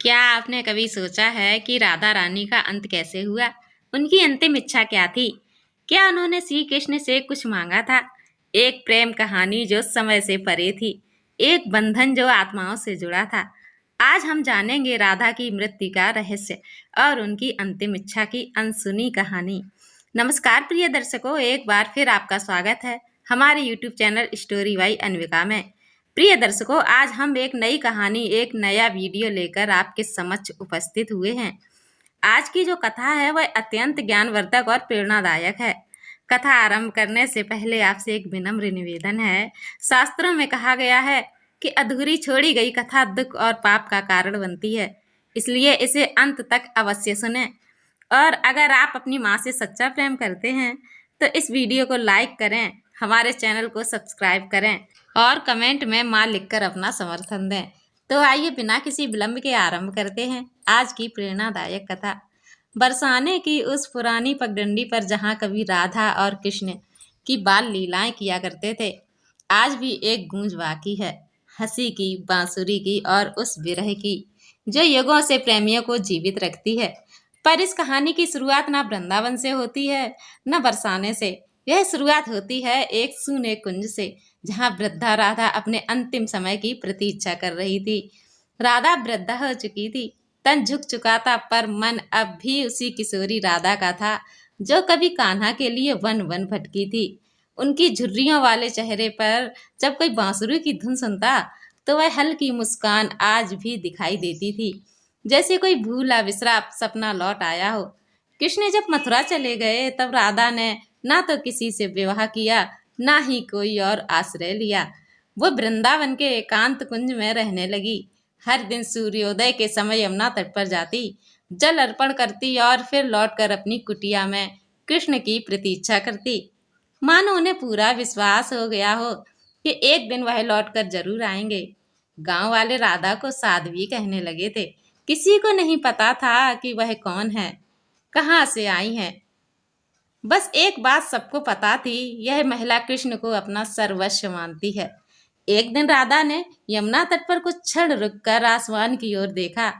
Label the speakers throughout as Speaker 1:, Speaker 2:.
Speaker 1: क्या आपने कभी सोचा है कि राधा रानी का अंत कैसे हुआ? उनकी अंतिम इच्छा क्या थी? क्या उन्होंने श्री कृष्ण से कुछ मांगा था? एक प्रेम कहानी जो समय से परे थी, एक बंधन जो आत्माओं से जुड़ा था। आज हम जानेंगे राधा की मृत्यु का रहस्य और उनकी अंतिम इच्छा की अनसुनी कहानी। नमस्कार प्रिय दर्शकों, एक बार फिर आपका स्वागत है हमारे YouTube channel story by Anvika में। प्रिय दर्शकों, आज हम एक नई कहानी, एक नया वीडियो लेकर आपके समक्ष उपस्थित हुए हैं। आज की जो कथा है वह अत्यंत ज्ञानवर्धक और प्रेरणादायक है। कथा आरंभ करने से पहले आपसे एक विनम्र निवेदन है। शास्त्रों में कहा गया है कि अधूरी छोड़ी गई कथा दुख और पाप का कारण बनती है, इसलिए इसे अंत तक अवश्य सुनें। और अगर आप अपनी माँ से सच्चा प्रेम करते हैं तो इस वीडियो को लाइक करें, हमारे चैनल को सब्सक्राइब करें और कमेंट में माँ लिखकर अपना समर्थन दें। तो आइए बिना किसी विलंब के आरंभ करते हैं आज की प्रेरणादायक कथा। बरसाने की उस पुरानी पगडंडी पर जहाँ कभी राधा और कृष्ण की बाल लीलाएं किया करते थे, आज भी एक गूंज बाकी है, हंसी की, बांसुरी की और उस विरह की जो युगों से प्रेमियों को जीवित रखती है। पर इस कहानी की शुरुआत ना वृंदावन से होती है, न बरसाने से। यह शुरुआत होती है एक सूने कुंज से, जहाँ वृद्धा राधा अपने अंतिम समय की प्रतीक्षा कर रही थी। राधा वृद्धा हो चुकी थी, तन झुक चुका था, पर मन अब भी उसी किशोरी राधा का था जो कभी कान्हा के लिए वन वन भटकी थी। उनकी झुर्रियों वाले चेहरे पर जब कोई बांसुरी की धुन सुनता तो वह हल्की मुस्कान आज भी दिखाई देती थी, जैसे कोई भूला विसरा सपना लौट आया हो। कृष्ण जब मथुरा चले गए तब राधा ने ना तो किसी से विवाह किया, ना ही कोई और आश्रय लिया। वो वृंदावन के एकांत कुंज में रहने लगी। हर दिन सूर्योदय के समय यमुना तट पर जाती, जल अर्पण करती और फिर लौटकर अपनी कुटिया में कृष्ण की प्रतीक्षा करती। मानो उन्हें पूरा विश्वास हो गया हो कि एक दिन वह लौटकर जरूर आएंगे। गांव वाले राधा को साध्वी कहने लगे थे। किसी को नहीं पता था कि वह कौन है, कहाँ से आई है। बस एक बात सबको पता थी, यह महिला कृष्ण को अपना सर्वस्व मानती है। एक दिन राधा ने यमुना तट पर कुछ क्षण रुककर आसमान की ओर देखा।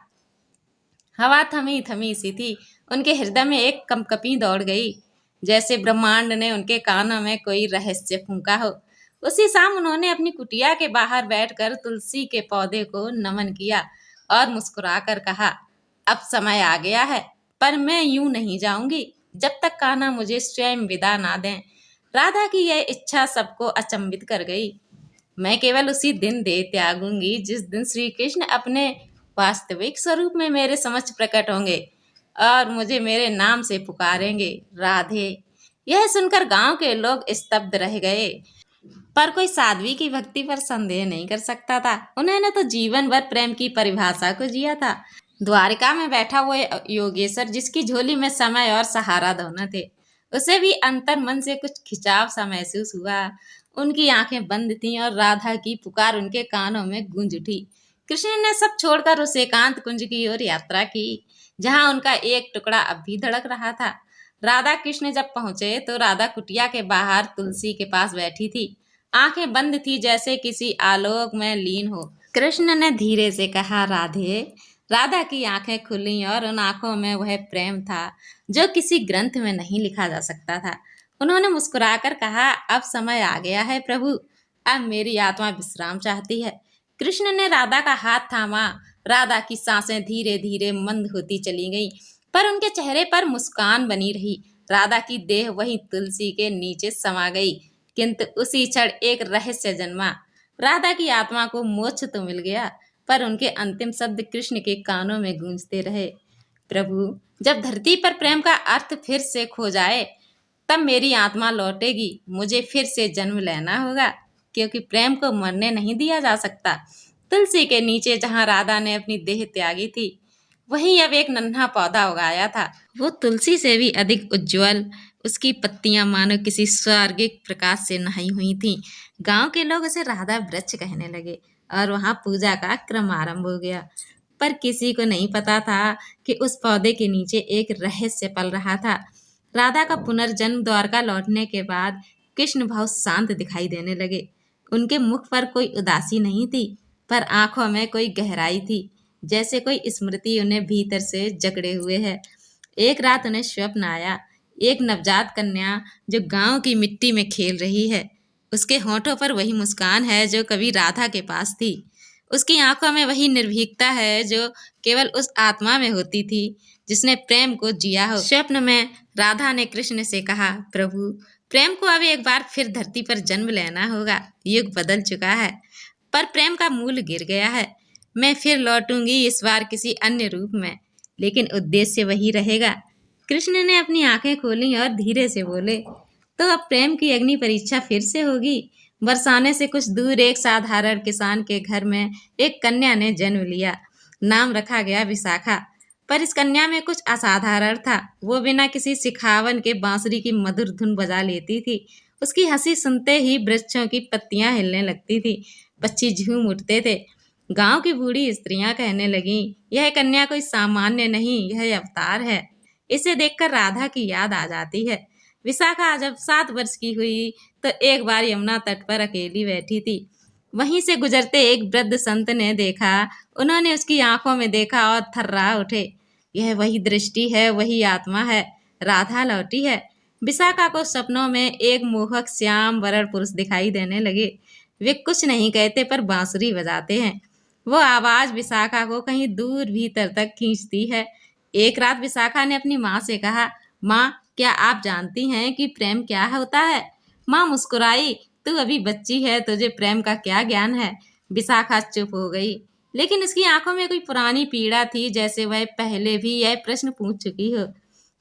Speaker 1: हवा थमी थमी सी थी। उनके हृदय में एक कंपकपी दौड़ गई, जैसे ब्रह्मांड ने उनके कानों में कोई रहस्य फूंका हो। उसी शाम उन्होंने अपनी कुटिया के बाहर बैठकर तुलसी के पौधे को नमन किया और मुस्कुराकर कहा, अब समय आ गया है, पर मैं यूं नहीं जाऊंगी जब तक कान्हा मुझे स्वयं विदा ना दें। राधा की यह इच्छा सबको अचंभित कर गई। मैं केवल उसी दिन देह त्यागूंगी जिस दिन श्री कृष्ण अपने वास्तविक स्वरूप में मेरे समक्ष प्रकट होंगे और मुझे मेरे नाम से पुकारेंगे, राधे। यह सुनकर गांव के लोग स्तब्ध रह गए, पर कोई साध्वी की भक्ति पर संदेह नहीं कर सकता था। उन्होंने तो जीवन भर प्रेम की परिभाषा को जिया था। द्वारिका में बैठा वो योगेश्वर, जिसकी झोली में समय और सहारा दोनों थे, उसे भी अंतर मन से कुछ खिंचाव सा महसूस हुआ। उनकी आंखें बंद थीं और राधा की पुकार उनके कानों में गूंज उठी। कृष्ण ने सब छोड़कर उस एकांत कुंज की ओर यात्रा की, जहां उनका एक टुकड़ा अब भी धड़क रहा था। राधा कृष्ण जब पहुंचे तो राधा कुटिया के बाहर तुलसी के पास बैठी थी। आंखें बंद थी, जैसे किसी आलोक में लीन हो। कृष्ण ने धीरे से कहा, राधे। राधा की आंखें खुली और उन आंखों में वह प्रेम था जो किसी ग्रंथ में नहीं लिखा जा सकता था। उन्होंने मुस्कुराकर कहा, अब समय आ गया है प्रभु, अब मेरी आत्मा विश्राम चाहती है। कृष्ण ने राधा का हाथ थामा। राधा की सांसें धीरे धीरे मंद होती चली गईं, पर उनके चेहरे पर मुस्कान बनी रही। राधा की देह वहीं तुलसी के नीचे समा गई, किंतु उसी क्षण एक रहस्य जन्मा। राधा की आत्मा को मोक्ष तो मिल गया, पर उनके अंतिम शब्द कृष्ण के कानों में गूंजते रहे, प्रभु, जब धरती पर प्रेम का अर्थ फिर से खो जाए तब मेरी आत्मा लौटेगी। मुझे फिर से जन्म लेना होगा, क्योंकि प्रेम को मरने नहीं दिया जा सकता। तुलसी के नीचे जहाँ राधा ने अपनी देह त्यागी थी, वहीं अब एक नन्हा पौधा उगाया था। वो तुलसी से भी अधिक उज्जवल। उसकी पत्तियां मानो किसी स्वर्गिक प्रकाश से नहाई हुई थीं। गांव के लोग उसे राधा वृक्ष कहने लगे और वहां पूजा का क्रम आरंभ हो गया। पर किसी को नहीं पता था कि उस पौधे के नीचे एक रहस्य पल रहा था। राधा का पुनर्जन्म द्वारका लौटने के बाद कृष्ण बहुत शांत दिखाई देने लगे। उनके मुख पर कोई उदासी नहीं थी, पर आंखों में कोई गहराई थी। जैसे कोई स्मृति उन्हें भीतर से जकड़े हुए है। एक रात उन्हें स्वप्न आया, एक नवजात कन्या जो गांव की मिट्टी में खेल रही है। उसके होठों पर वही मुस्कान है जो कभी राधा के पास थी। उसकी आंखों में वही निर्भीकता है जो केवल उस आत्मा में होती थी जिसने प्रेम को जिया हो। स्वप्न में राधा ने कृष्ण से कहा, प्रभु, प्रेम को अब एक बार फिर धरती पर जन्म लेना होगा। युग बदल चुका है, पर प्रेम का मूल गिर गया है। मैं फिर लौटूंगी, इस बार किसी अन्य रूप में, लेकिन उद्देश्य वही रहेगा। कृष्ण ने अपनी आंखें खोली और धीरे से बोले, तो अब प्रेम की अग्नि परीक्षा फिर से होगी। बरसाने से कुछ दूर एक साधारण किसान के घर में एक कन्या ने जन्म लिया। नाम रखा गया विशाखा। पर इस कन्या में कुछ असाधारण था। वो बिना किसी सिखावन के बांसुरी की मधुर धुन बजा लेती थी। उसकी हंसी सुनते ही वृक्षों की पत्तियां हिलने लगती थी, पक्षी झूम उठते थे। गांव की बूढ़ी स्त्रियां कहने लगीं, यह कन्या कोई सामान्य नहीं, यह अवतार है। इसे देखकर राधा की याद आ जाती है। विशाखा जब 7 वर्ष की हुई तो एक बार यमुना तट पर अकेली बैठी थी। वहीं से गुजरते एक वृद्ध संत ने देखा। उन्होंने उसकी आंखों में देखा और थर्रा उठे। यह वही दृष्टि है, वही आत्मा है। राधा लौटी है। विशाखा को सपनों में एक मोहक श्याम वरण पुरुष दिखाई देने लगे। वे कुछ नहीं कहते पर बांसुरी बजाते हैं। वो आवाज विशाखा को कहीं दूर भीतर तक खींचती है। एक रात विशाखा ने अपनी माँ से कहा, माँ, क्या आप जानती हैं कि प्रेम क्या होता है? माँ मुस्कुराई, तू अभी बच्ची है, तुझे प्रेम का क्या ज्ञान है? विशाखा चुप हो गई, लेकिन उसकी आंखों में कोई पुरानी पीड़ा थी, जैसे वह पहले भी यह प्रश्न पूछ चुकी हो।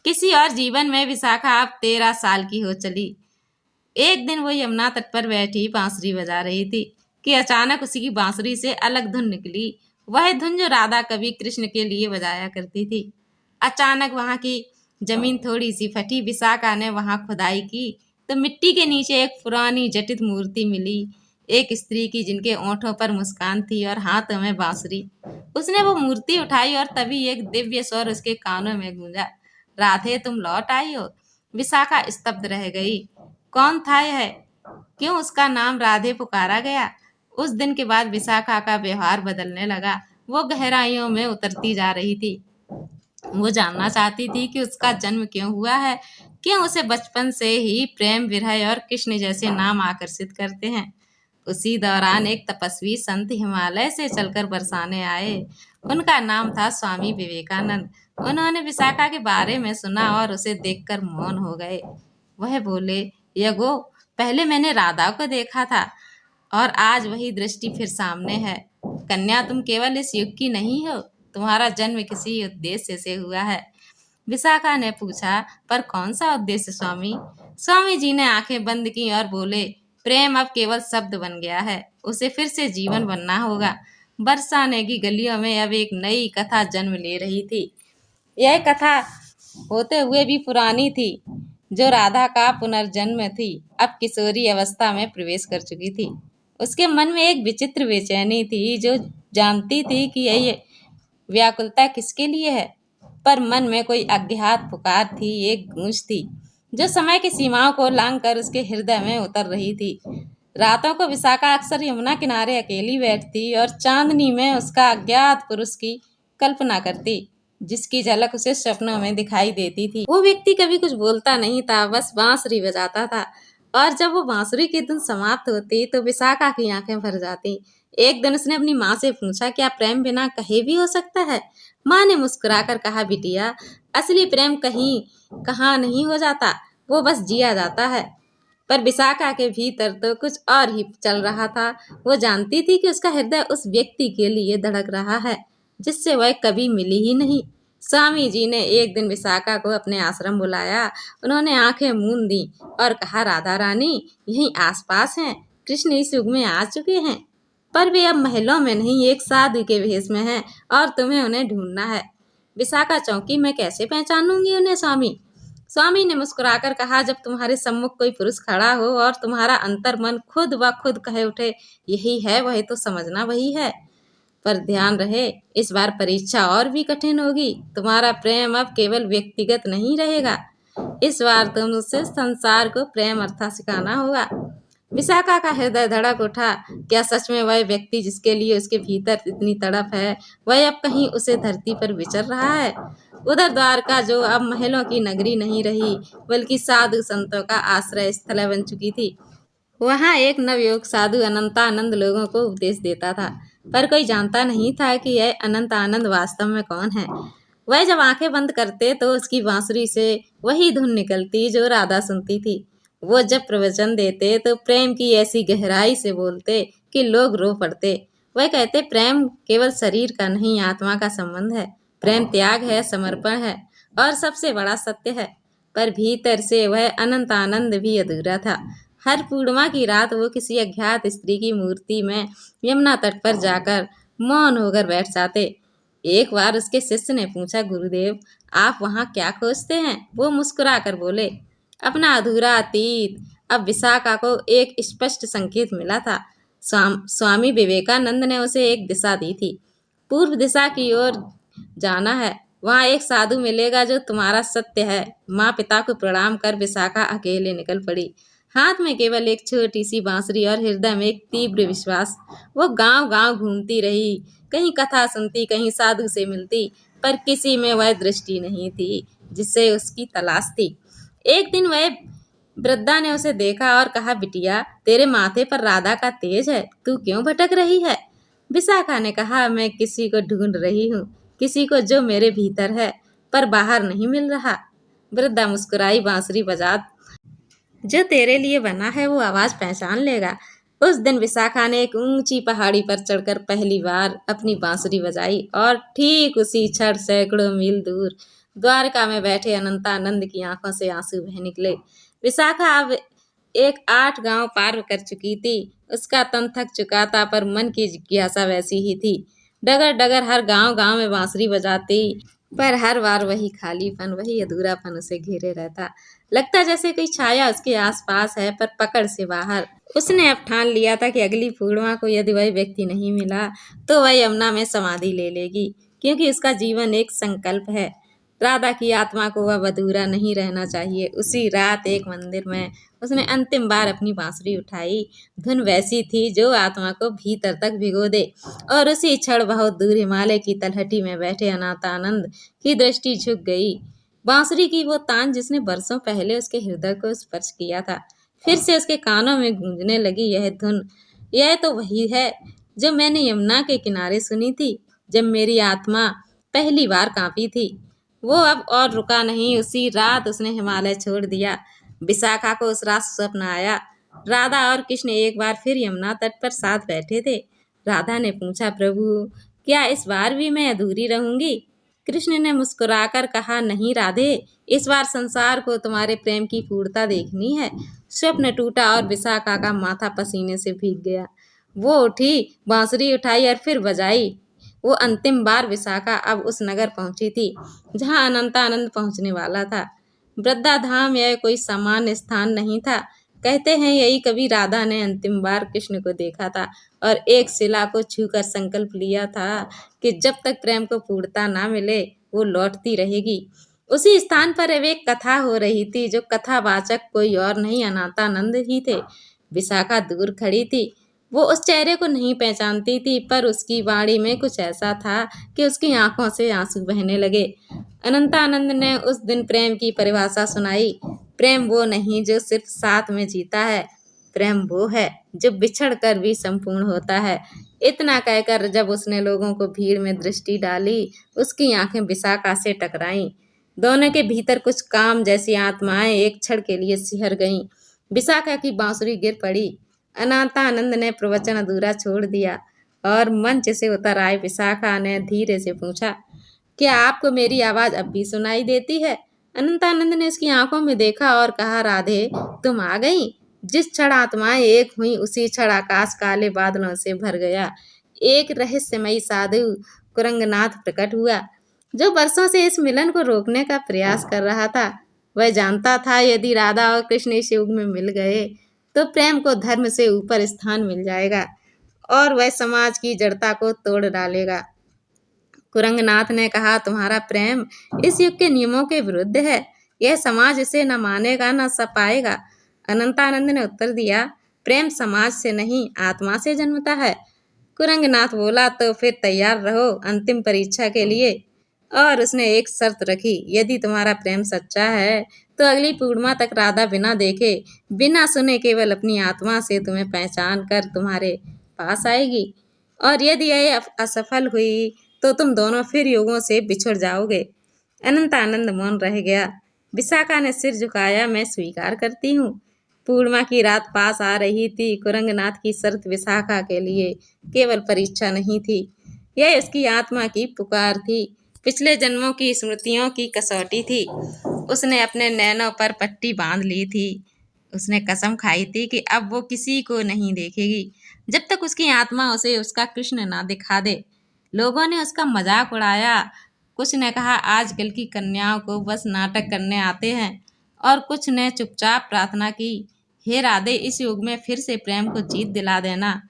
Speaker 1: किसी और जीवन में विशाखा अब 13 साल की हो चली। एक दिन वो यमुना तट पर बैठी बांसुरी बजा रही थी कि अचानक उसी की बांसुरी से अलग धुन निकली। वह धुन जो राधा कभी कृष्ण के लिए बजाया करती थी। अचानक वहां की जमीन थोड़ी सी फटी। विशाखा ने वहां खुदाई की तो मिट्टी के नीचे एक पुरानी जटित मूर्ति मिली, एक स्त्री की जिनके ओंठों पर मुस्कान थी और हाथों में बांसुरी। उसने वो मूर्ति उठाई और तभी एक दिव्य स्वर उसके कानों में गूंजा, राधे, तुम लौट आई हो। विशाखा स्तब्ध रह गई। कौन था यह? क्यों उसका नाम राधे पुकारा गया? उस दिन के बाद विशाखा का व्यवहार बदलने लगा। वो गहराइयों में उतरती जा रही थी। वो जानना चाहती थी कि उसका जन्म क्यों हुआ है, क्यों उसे बचपन से ही प्रेम, विरह और कृष्ण जैसे नाम आकर्षित करते हैं। उसी दौरान एक तपस्वी संत हिमालय से चलकर बरसाने आए। उनका नाम था स्वामी विवेकानंद। उन्होंने विशाखा के बारे में सुना और उसे देखकर मौन हो गए। वह बोले, यगो, पहले मैंने राधा को देखा था और आज वही दृष्टि फिर सामने है। कन्या, तुम केवल इस युग की नहीं हो, तुम्हारा जन्म किसी उद्देश्य से हुआ है। विशाखा ने पूछा, पर कौन सा उद्देश्य स्वामी? स्वामी जी ने आंखें बंद की और बोले, प्रेम अब केवल शब्द बन गया है, उसे फिर से जीवन बनना होगा। बरसाने की गलियों में अब एक नई कथा जन्म ले रही थी। यह कथा होते हुए भी पुरानी थी, जो राधा का पुनर्जन्म थी। अब किशोरी अवस्था में प्रवेश कर चुकी थी। उसके मन में एक विचित्र बेचैनी थी, जो जानती थी कि यह व्याकुलता किसके लिए है, पर मन में कोई अज्ञात पुकार थी, एक गूंज थी जो समय की सीमाओं को लांघकर उसके हृदय में उतर रही थी। रातों को विशाखा अक्सर यमुना किनारे अकेली बैठती और चांदनी में उसका अज्ञात पुरुष की कल्पना करती, जिसकी झलक उसे सपनों में दिखाई देती थी। वो व्यक्ति कभी कुछ बोलता नहीं था, बस बांसुरी बजाता था, और जब वो बांसुरी की धुन समाप्त होती तो विशाखा की आंखें भर जाती। एक दिन उसने अपनी माँ से पूछा, क्या प्रेम बिना कहे भी हो सकता है? माँ ने मुस्कुराकर कहा, बिटिया, असली प्रेम कहीं कहाँ नहीं हो जाता, वो बस जिया जाता है। पर विशाखा के भीतर तो कुछ और ही चल रहा था। वो जानती थी कि उसका हृदय उस व्यक्ति के लिए धड़क रहा है जिससे वह कभी मिली ही नहीं। स्वामी जी ने एक दिन विशाखा को अपने आश्रम बुलाया। उन्होंने आंखें मूंद दी और कहा, राधा रानी, यहीं आसपास हैं। कृष्ण इस युग में आ चुके हैं, पर वे अब महलों में नहीं, एक साधु के भेष में हैं और तुम्हें उन्हें ढूंढना है। विशाखा चौंकी, मैं कैसे पहचानूंगी उन्हें स्वामी? स्वामी ने मुस्कुराकर कहा, जब तुम्हारे सम्मुख कोई पुरुष खड़ा हो और तुम्हारा अंतर्मन खुद ब खुद कहे उठे, यही है वही, तो समझना वही है। पर ध्यान रहे, इस बार परीक्षा और भी कठिन होगी। तुम्हारा प्रेम अब केवल व्यक्तिगत नहीं रहेगा। इस बार तुम उसे संसार को प्रेम अर्था सिखाना होगा। विशाखा का हृदय धड़क उठा। क्या सच में वह व्यक्ति जिसके लिए उसके भीतर इतनी तड़प है, वह अब कहीं उसे धरती पर विचर रहा है? उधर द्वारका, जो अब महलों की नगरी नहीं रही बल्कि साधु संतों का आश्रय स्थल बन चुकी थी, वहाँ एक नवयुवक साधु अनंतानंद लोगों को उपदेश देता था। पर कोई जानता नहीं था कि यह अनंतानंद वास्तव में कौन है। वह जब आंखें बंद करते तो उसकी बांसुरी से वही धुन निकलती जो राधा सुनती थी। वो जब प्रवचन देते तो प्रेम की ऐसी गहराई से बोलते कि लोग रो पड़ते। वह कहते, प्रेम केवल शरीर का नहीं, आत्मा का संबंध है। प्रेम त्याग है, समर्पण है और सबसे बड़ा सत्य है। पर भीतर से वह अनंत आनंद भी अधूरा था। हर पूर्णिमा की रात वो किसी अज्ञात स्त्री की मूर्ति में यमुना तट पर जाकर मौन होकर बैठ जाते। एक बार उसके शिष्य ने पूछा, गुरुदेव, आप वहाँ क्या खोजते हैं? वो मुस्कुरा कर बोले, अपना अधूरा अतीत। अब विशाखा को एक स्पष्ट संकेत मिला था। स्वामी विवेकानंद ने उसे एक दिशा दी थी। पूर्व दिशा की ओर जाना है। वहाँ एक साधु मिलेगा जो तुम्हारा सत्य है। माँ पिता को प्रणाम कर विशाखा अकेले निकल पड़ी। हाथ में केवल एक छोटी सी बांसुरी और हृदय में एक तीव्र विश्वास। वो गांव गांव घूमती रही, कहीं कथा सुनती, कहीं साधु से मिलती, पर किसी में वह दृष्टि नहीं थी जिससे उसकी तलाश थी। एक दिन वह वृद्धा ने उसे देखा और कहा, बिटिया, तेरे माथे पर राधा का तेज है, तू क्यों भटक रही है? विशाखा ने कहा, मैं किसी को ढूंढ रही हूँ, किसी को जो मेरे भीतर है पर बाहर नहीं मिल रहा। वृद्धा मुस्कुराई, बांसुरी बजा, जो तेरे लिए बना है वो आवाज पहचान लेगा। उस दिन विशाखा ने एक ऊंची पहाड़ी पर चढ़कर पहली बार अपनी बांसुरी बजाई और ठीक उसी क्षण सैकड़ों मील दूर द्वारका में बैठे अनंतानंद की आंखों से आंसू बह निकले। विशाखा अब एक 8 गांव पार कर चुकी थी। उसका तन थक चुका था पर मन की जिज्ञासा वैसी ही थी। डगर डगर हर गांव गांव में बांसुरी बजाती, पर हर बार वही खालीपन, वही अधूरापन उसे घेरे रहता। लगता जैसे कोई छाया उसके आसपास है पर पकड़ से बाहर। उसने अब ठान लिया था कि अगली पूर्णिमा को यदि वह व्यक्ति नहीं मिला तो वह यमुना में समाधि ले लेगी, क्योंकि उसका जीवन एक संकल्प है। राधा की आत्मा को वह अधूरा नहीं रहना चाहिए। उसी रात एक मंदिर में उसने अंतिम बार अपनी बांसुरी उठाई। धुन वैसी थी जो आत्मा को भीतर तक भिगो दे, और उसी क्षण बहुत दूर हिमालय की तलहटी में बैठे अनाथानंद की दृष्टि झुक गई। बांसुरी की वो तान जिसने बरसों पहले उसके हृदय को स्पर्श किया था, फिर से उसके कानों में गूंजने लगी। यह धुन, यह तो वही है जो मैंने यमुना के किनारे सुनी थी जब मेरी आत्मा पहली बार कांपी थी। वो अब और रुका नहीं। उसी रात उसने हिमालय छोड़ दिया। विशाखा को उस रात स्वप्न आया। राधा और कृष्ण एक बार फिर यमुना तट पर साथ बैठे थे। राधा ने पूछा, प्रभु, क्या इस बार भी मैं अधूरी रहूंगी? कृष्ण ने मुस्कुराकर कहा, नहीं राधे, इस बार संसार को तुम्हारे प्रेम की पूर्णता देखनी है। स्वप्न टूटा और विशाखा का माथा पसीने से भीग गया। वो उठी, बांसुरी उठाई और फिर बजाई। वो अंतिम बार विशाखा अब उस नगर पहुंची थी जहां अनंतानंद पहुंचने वाला था। वृद्धा धाम यह कोई सामान्य स्थान नहीं था। कहते हैं यही कभी राधा ने अंतिम बार कृष्ण को देखा था और एक शिला को छूकर संकल्प लिया था कि जब तक प्रेम को पूर्णता ना मिले वो लौटती रहेगी। उसी स्थान पर अब एक कथा हो रही थी, जो कथावाचक कोई और नहीं, अनंतानंद ही थे। विशाखा दूर खड़ी थी। वो उस चेहरे को नहीं पहचानती थी, पर उसकी वाणी में कुछ ऐसा था कि उसकी आंखों से आंसू बहने लगे। अनंतानंद ने उस दिन प्रेम की परिभाषा सुनाई। प्रेम वो नहीं जो सिर्फ साथ में जीता है, प्रेम वो है जो बिछड़ कर भी संपूर्ण होता है। इतना कहकर जब उसने लोगों को भीड़ में दृष्टि डाली, उसकी आंखें विशाखा से टकराईं। दोनों के भीतर कुछ काम जैसी आत्माएं एक क्षण के लिए सिहर गईं। विशाखा की बांसुरी गिर पड़ी। अनंतानंद ने प्रवचन अधूरा छोड़ दिया और मंच से उतर आए विशाखा ने धीरे से पूछा, क्या आपको मेरी आवाज अब भी सुनाई देती है? अनंतानंद ने उसकी आंखों में देखा और कहा, राधे, तुम आ गई। जिस क्षण आत्माएं एक हुई उसी क्षण आकाश काले बादलों से भर गया। एक रहस्यमयी साधु कुरंगनाथ प्रकट हुआ, जो बरसों से इस मिलन को रोकने का प्रयास कर रहा था। वह जानता था यदि राधा और कृष्ण इस युग में मिल गए तो प्रेम को धर्म से ऊपर स्थान मिल जाएगा और वह समाज की जड़ता को तोड़ डालेगा। कुरंगनाथ ने कहा, तुम्हारा प्रेम इस युग के नियमों के विरुद्ध है। यह समाज इसे न मानेगा न सह पाएगा। अनंतानंद ने उत्तर दिया, प्रेम समाज से नहीं आत्मा से जन्मता है। कुरंगनाथ बोला, तो फिर तैयार रहो अंतिम परीक्षा के लिए। और उसने एक शर्त रखी, यदि तुम्हारा प्रेम सच्चा है तो अगली पूर्णिमा तक राधा बिना देखे बिना सुने केवल अपनी आत्मा से तुम्हें पहचान कर तुम्हारे पास आएगी, और यदि यह असफल हुई तो तुम दोनों फिर युगों से बिछुड़ जाओगे। अनंत आनंद मौन रह गया। विशाखा ने सिर झुकाया, मैं स्वीकार करती हूँ। पूर्णिमा की रात पास आ रही थी। कुरंगनाथ की शर्त विशाखा के लिए केवल परीक्षा नहीं थी, यह उसकी आत्मा की पुकार थी, पिछले जन्मों की स्मृतियों की कसौटी थी। उसने अपने नैनों पर पट्टी बांध ली थी। उसने कसम खाई थी कि अब वो किसी को नहीं देखेगी जब तक उसकी आत्मा उसे उसका कृष्ण ना दिखा दे। लोगों ने उसका मजाक उड़ाया। कुछ ने कहा आजकल की कन्याओं को बस नाटक करने आते हैं, और कुछ ने चुपचाप प्रार्थना की, हे राधे इस युग में फिर से प्रेम को जीत दिला देना।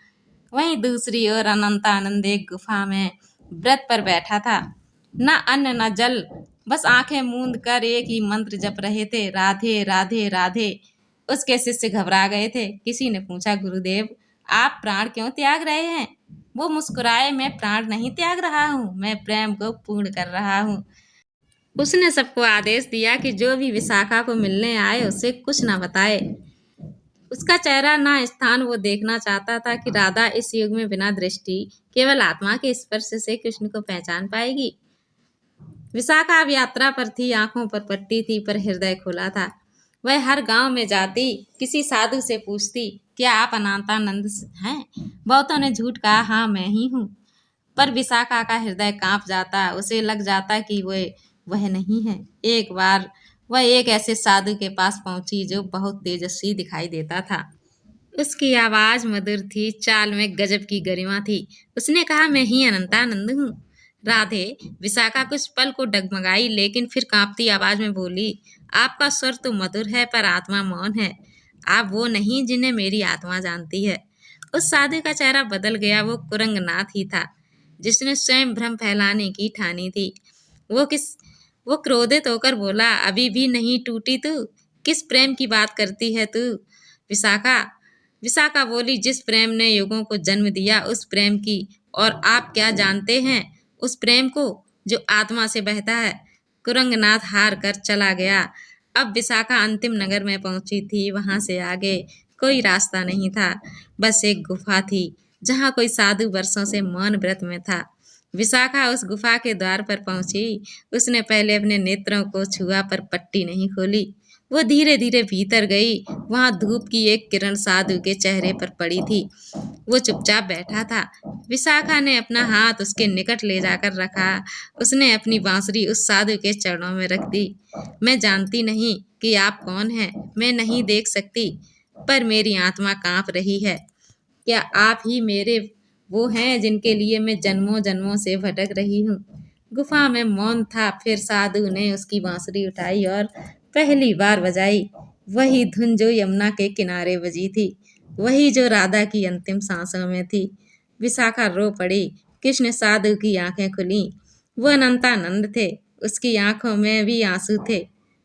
Speaker 1: वहीं दूसरी ओर अनंतानंद एक गुफा में व्रत पर बैठा था। न अन्न न जल, बस आंखें मूंद कर एक ही मंत्र जप रहे थे, राधे राधे राधे। उसके शिष्य घबरा गए थे। किसी ने पूछा, गुरुदेव आप प्राण क्यों त्याग रहे हैं? वो मुस्कुराए, मैं प्राण नहीं त्याग रहा हूँ, मैं प्रेम को पूर्ण कर रहा हूँ। उसने सबको आदेश दिया कि जो भी विशाखा को मिलने आए उसे कुछ न बताए। उसका चेहरा ना स्थान वो देखना चाहता था कि राधा इस युग में बिना दृष्टि केवल आत्मा के स्पर्श से कृष्ण को पहचान पाएगी। विशाखा अब यात्रा पर थी, आंखों पर पट्टी थी पर हृदय खुला था। वह हर गांव में जाती, किसी साधु से पूछती, क्या आप अनंतानंद हैं? बहुतों ने झूठ कहा, हाँ मैं ही हूँ। पर विशाखा का हृदय कांप जाता, उसे लग जाता कि वह नहीं है। एक बार वह एक ऐसे साधु के पास पहुंची जो बहुत तेजस्वी दिखाई देता था। उसकी आवाज मधुर थी, चाल में गजब की गरिमा थी। उसने कहा, मैं ही अनंतानंद हूँ। राधे विशाखा कुछ पल को डगमगाई, लेकिन फिर कांपती आवाज में बोली, आपका स्वर तो मधुर है पर आत्मा मौन है। आप वो नहीं जिन्हें मेरी आत्मा जानती है। उस साधु का चेहरा बदल गया। वो कुरंगनाथ ही था जिसने स्वयं भ्रम फैलाने की ठानी थी। वो क्रोधित होकर बोला, अभी भी नहीं टूटी तू? किस प्रेम की बात करती है तू? विशाखा विशाखा बोली, जिस प्रेम ने युगों को जन्म दिया, उस प्रेम की। और आप क्या जानते हैं उस प्रेम को जो आत्मा से बहता है? कुरंगनाथ हार कर चला गया। अब विशाखा अंतिम नगर में पहुंची थी। वहां से आगे कोई रास्ता नहीं था, बस एक गुफा थी जहां कोई साधु वर्षों से मौन व्रत में था। विशाखा उस गुफा के द्वार पर पहुंची। उसने पहले अपने नेत्रों को छुआ पर पट्टी नहीं खोली। वो धीरे धीरे भीतर गई। वहां धूप की एक किरण साधु के चेहरे पर पड़ी थी। वो चुपचाप बैठा था। विशाखा ने अपना हाथ उसके निकट ले जाकर रखा। उसने अपनी बांसुरी उस साधु के चरणों में रख दी। मैं जानती नहीं कि आप कौन हैं, मैं नहीं देख सकती, पर मेरी आत्मा कांप रही है। क्या आप ही मेरे वो हैं जिनके लिए मैं जन्मों जन्मों से भटक रही हूँ? गुफा में मौन था। फिर साधु ने उसकी बांसुरी उठाई और पहली बार बजाई। वही धुन जो यमुना के किनारे बजी थी, वही जो राधा की अंतिम सांसों में थी। विशाखा रो पड़ी। कृष्ण साधु की आंखें खुली। वो अनंतानंद थे, उसकी आंखों में भी आंसू थे।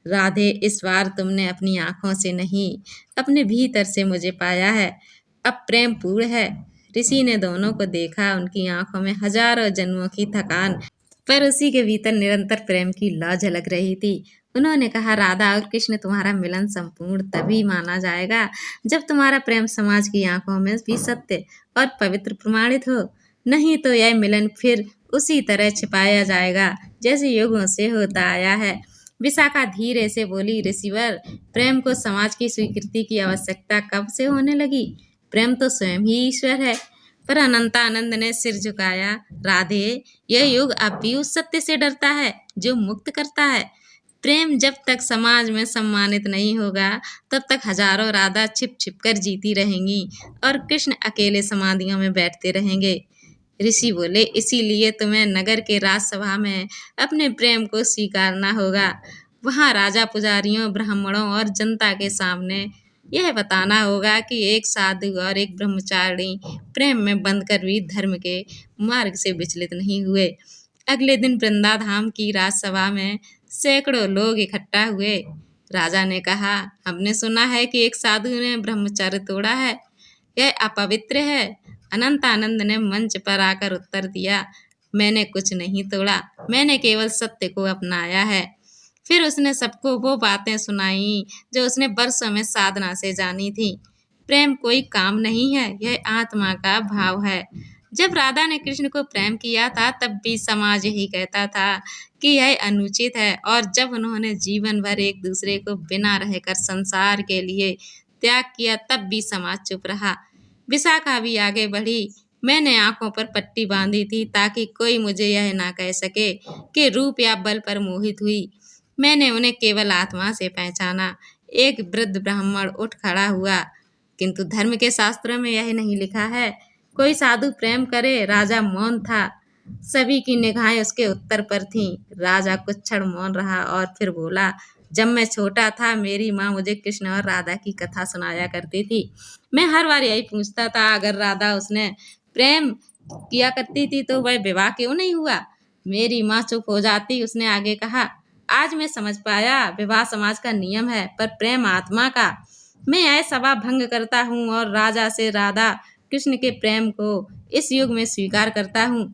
Speaker 1: राधे इस बार तुमने अपनी आंखों से नहीं, अपने भीतर से मुझे पाया है। अब प्रेम पूर्ण है। ऋषि ने दोनों को देखा। उनकी आंखों में हजारों जन्मों की थकान, पर उसी के भीतर निरंतर प्रेम की लौ झलक रही थी। उन्होंने कहा, राधा और कृष्ण तुम्हारा मिलन संपूर्ण तभी माना जाएगा जब तुम्हारा प्रेम समाज की आंखों में भी सत्य और पवित्र प्रमाणित हो। नहीं तो यह मिलन फिर उसी तरह छिपाया जाएगा जैसे युगों से होता आया है। विशाखा धीरे से बोली, ऋषिवर, प्रेम को समाज की स्वीकृति की आवश्यकता कब से होने लगी? प्रेम तो स्वयं ही ईश्वर है। पर अनंतानंद ने सिर झुकाया। राधे, यह युग अब भी उस सत्य से डरता है जो मुक्त करता है। प्रेम जब तक समाज में सम्मानित नहीं होगा, तब तक हजारों राधा छिप छिप कर जीती रहेंगी और कृष्ण अकेले समाधियों में बैठते रहेंगे। ऋषि बोले, इसीलिए तुम्हें नगर के राजसभा में अपने प्रेम को स्वीकारना होगा। वहाँ राजा, पुजारियों, ब्राह्मणों और जनता के सामने यह बताना होगा कि एक साधु और एक ब्रह्मचारिणी प्रेम में बंधकर भी धर्म के मार्ग से विचलित नहीं हुए। अगले दिन वृंदाधाम की राजसभा में सैकड़ों लोग इकट्ठा हुए। राजा ने कहा, हमने सुना है कि एक साधु ने ब्रह्मचर्य तोड़ा है यह अपवित्र है। अनंतानंद ने मंच पर आकर उत्तर दिया, मैंने कुछ नहीं तोड़ा, मैंने केवल सत्य को अपनाया है। फिर उसने सबको वो बातें सुनाई जो उसने बरसों में साधना से जानी थी। प्रेम कोई काम नहीं है, यह आत्मा का भाव है। जब राधा ने कृष्ण को प्रेम किया था तब भी समाज यही कहता था कि यह अनुचित है, और जब उन्होंने जीवन भर एक दूसरे को बिना रहकर संसार के लिए त्याग किया तब भी समाज चुप रहा। विशाखा भी आगे बढ़ी। मैंने आंखों पर पट्टी बांधी थी ताकि कोई मुझे यह ना कह सके कि रूप या बल पर मोहित हुई। मैंने उन्हें केवल आत्मा से पहचाना। एक वृद्ध ब्राह्मण उठ खड़ा हुआ, किंतु धर्म के शास्त्रों में यह नहीं लिखा है कोई साधु प्रेम करे। राजा मौन था, सभी की निगाहें उसके उत्तर पर थीं। राजा कुछ क्षण मौन रहा और फिर बोला, जब मैं छोटा था मेरी माँ मुझे कृष्ण और राधा की कथा सुनाया करती थी। मैं हर बार यही पूछता था, अगर राधा उसने प्रेम किया करती थी तो वह विवाह क्यों नहीं हुआ। मेरी माँ चुप हो जाती। उसने आगे कहा, आज मैं समझ पाया, विवाह समाज का नियम है पर प्रेम आत्मा का। मैं यह सभा भंग करता हूँ और राजा से राधा कृष्ण के प्रेम को इस युग में स्वीकार करता हूँ।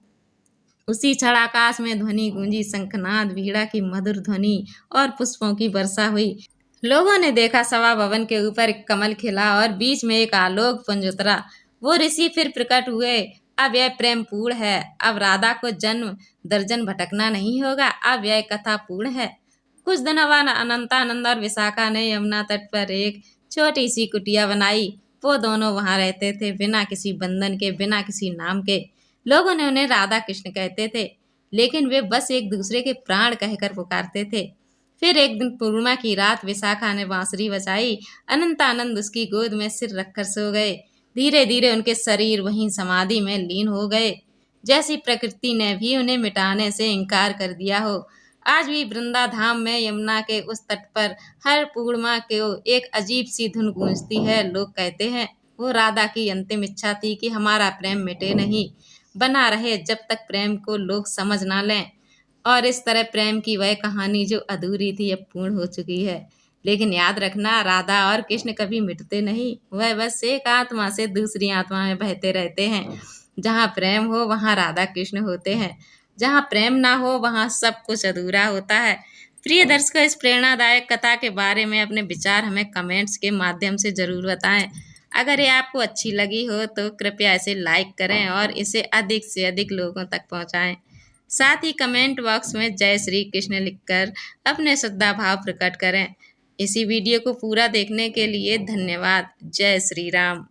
Speaker 1: उसी क्षण आकाश में ध्वनि गूंजी, शंखनाद, वीणा की मधुर ध्वनि और पुष्पों की वर्षा हुई। लोगों ने देखा सभा भवन के ऊपर एक कमल खिला और बीच में एक आलोक पुंज उतरा। वो ऋषि फिर प्रकट हुए। अब यह प्रेम पूर्ण है। अब राधा को जन्म दर्जन भटकना नहीं होगा। अब यह कथा पूर्ण है। कुछ दिनों बाद अनंतानंद और विशाखा ने यमुना तट पर एक छोटी सी कुटिया बनाई। वो दोनों वहां रहते थे, बिना किसी बंधन के, बिना किसी नाम के। लोगों ने उन्हें राधा कृष्ण कहते थे, लेकिन वे बस एक दूसरे के प्राण कहकर पुकारते थे। फिर एक दिन पूर्णिमा की रात विशाखा ने बांसुरी बजाई। अनंतानंद उसकी गोद में सिर रखकर सो गए। धीरे धीरे उनके शरीर वहीं समाधि में लीन हो गए, जैसी प्रकृति ने भी उन्हें मिटाने से इनकार कर दिया हो। आज भी वृंदा धाम में यमुना के उस तट पर हर पूर्णिमा को एक अजीब सी धुन गूंजती है। लोग कहते हैं वो राधा की अंतिम इच्छा थी कि हमारा प्रेम मिटे नहीं, बना रहे जब तक प्रेम को लोग समझ ना लें। और इस तरह प्रेम की वह कहानी जो अधूरी थी अब पूर्ण हो चुकी है। लेकिन याद रखना, राधा और कृष्ण कभी मिटते नहीं। वह बस एक आत्मा से दूसरी आत्मा में बहते रहते हैं। जहाँ प्रेम हो वहाँ राधा कृष्ण होते हैं, जहाँ प्रेम ना हो वहाँ सब कुछ अधूरा होता है। प्रिय दर्शकों, इस प्रेरणादायक कथा के बारे में अपने विचार हमें कमेंट्स के माध्यम से ज़रूर बताएं। अगर ये आपको अच्छी लगी हो तो कृपया इसे लाइक करें और इसे अधिक से अधिक लोगों तक पहुंचाएं। साथ ही कमेंट बॉक्स में जय श्री कृष्ण लिखकर अपने श्रद्धा भाव प्रकट करें। इसी वीडियो को पूरा देखने के लिए धन्यवाद। जय श्री राम।